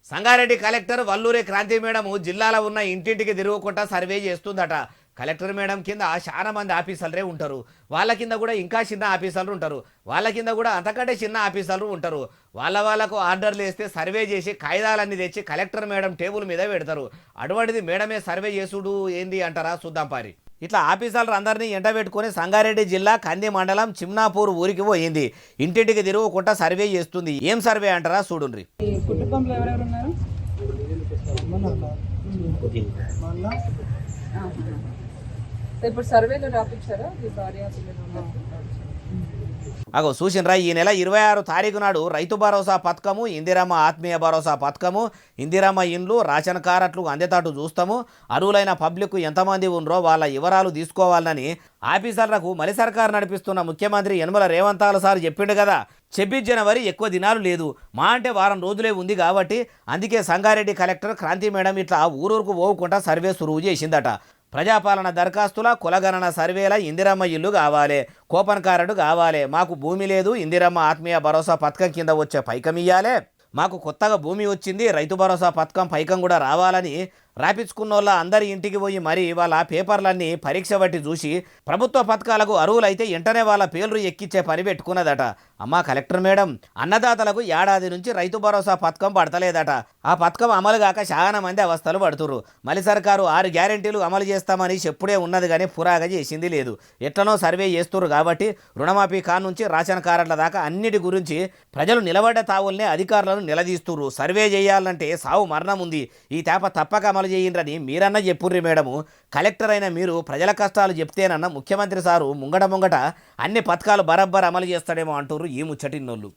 Sangareddy collector Valluri Kranti madam జిల్లాలో ఉన్న ఇంటింటికి తిరుగుకుంటా సర్వే చేస్తుందట. కలెక్టర్ మేడం కింద చాలా మంది ఆఫీసర్లే ఉంటారు. వాళ్ళ కింద కూడా ఇంకా చిన్న ఆఫీసర్లు ఉంటారు. వాళ్ళ కింద కూడా అంతకంటే చిన్న ఆఫీసర్లు ఉంటారు. వాళ్ళకు ఆర్డర్లు వేస్తే సర్వే చేసి కాయిదాలన్నీ తెచ్చి కలెక్టర్ మేడం టేబుల్ మీద పెడతారు. అటువంటిది మేడమే సర్వే చేసుడు ఏంది అంటారా? చూద్దాం పారి. ఇట్లా ఆఫీసర్లు అందరినీ ఎండబెట్టుకుని సంగారెడ్డి జిల్లా కంది మండలం చిమ్నాపూర్ ఊరికి పోయింది. ఇంటింటికి తిరుగుకుంటా సర్వే చేస్తుంది. ఏం సర్వే అంటారా? చూడుండ్రి. కుటుంబంలో ఎవరెవరు ఉన్నారు? ఇప్పుడు సర్వేలో రాపించారా మీ భార్య పిల్లలు? అగో చూసినరా, ఈ నెల 26 తారీఖు నాడు రైతు భరోసా పథకము, ఇందిరమ్మ ఆత్మీయ భరోసా పథకము, ఇందిరమ్మ ఇండ్లు, రేషన్ కార్డులు అందేతాటు చూస్తాము. అర్హులైన పబ్లిక్ ఎంతమంది ఉన్నారో వాళ్ళ వివరాలు తీసుకోవాలని ఆఫీసర్లకు మలి సర్కారు నడిపిస్తున్న ముఖ్యమంత్రి యనమల రేవంత్ సార్ చెప్పిండు కదా. 26 జనవరి ఎక్కువ దినాలు లేదు, మా అంటే వారం రోజులే ఉంది కాబట్టి అందుకే సంగారెడ్డి కలెక్టర్ క్రాంతి మేడం ఇట్లా ఊరూరుకు పోకుండా సర్వే సురువు చేసిందట. ప్రజాపాలన దరఖాస్తుల, కులగణన సర్వేల ఇందిరమ్మ ఇల్లు కావాలి, కూపన్ కార్డు కావాలి, మాకు భూమి లేదు ఇందిరమ్మ ఆత్మీయ భరోసా పథకం కింద వచ్చే పైకం ఇయ్యాలి, మాకు కొత్తగా భూమి వచ్చింది రైతు భరోసా పథకం పైకం కూడా రావాలని రాపించుకున్న వాళ్ళ అందరి ఇంటికి పోయి మరి వాళ్ళ పేపర్లన్నీ పరీక్ష బట్టి చూసి ప్రభుత్వ పథకాలకు అర్హులైతే వెంటనే వాళ్ళ పేర్లు ఎక్కిచ్చే పని పెట్టుకున్నదట. అమ్మా కలెక్టర్ మేడం, అన్నదాతలకు ఏడాది నుంచి రైతు భరోసా పథకం పడతలేదట. ఆ పథకం అమలు కాక చాలా మంది అవస్థలు పడుతురు. మలి సర్కారు 6 గ్యారెంటీలు అమలు చేస్తామని చెప్పుడే ఉన్నది కానీ పురాగా చేసింది లేదు. ఎట్లనో సర్వే చేస్తురు కాబట్టి రుణమాఫీ కాన్ నుంచి రేషన్ కార్డుల దాకా అన్నిటి గురించి ప్రజలు నిలబడ్డ తావుల్నే అధికారులను నిలదీస్తురు. సర్వే చేయాలంటే సావు మరణం ఉంది, ఈ తేప తప్పక అమలు చేయండి మీరన్నా చెప్పుర్రి మేడము. కలెక్టర్ అయిన మీరు ప్రజల కష్టాలు చెప్తేనన్న ముఖ్యమంత్రి సారు ముంగట అన్ని పథకాలు బరబ్బర్ అమలు చేస్తాడేమో అంటారు ఈ ముచ్చటిన్నోళ్ళు.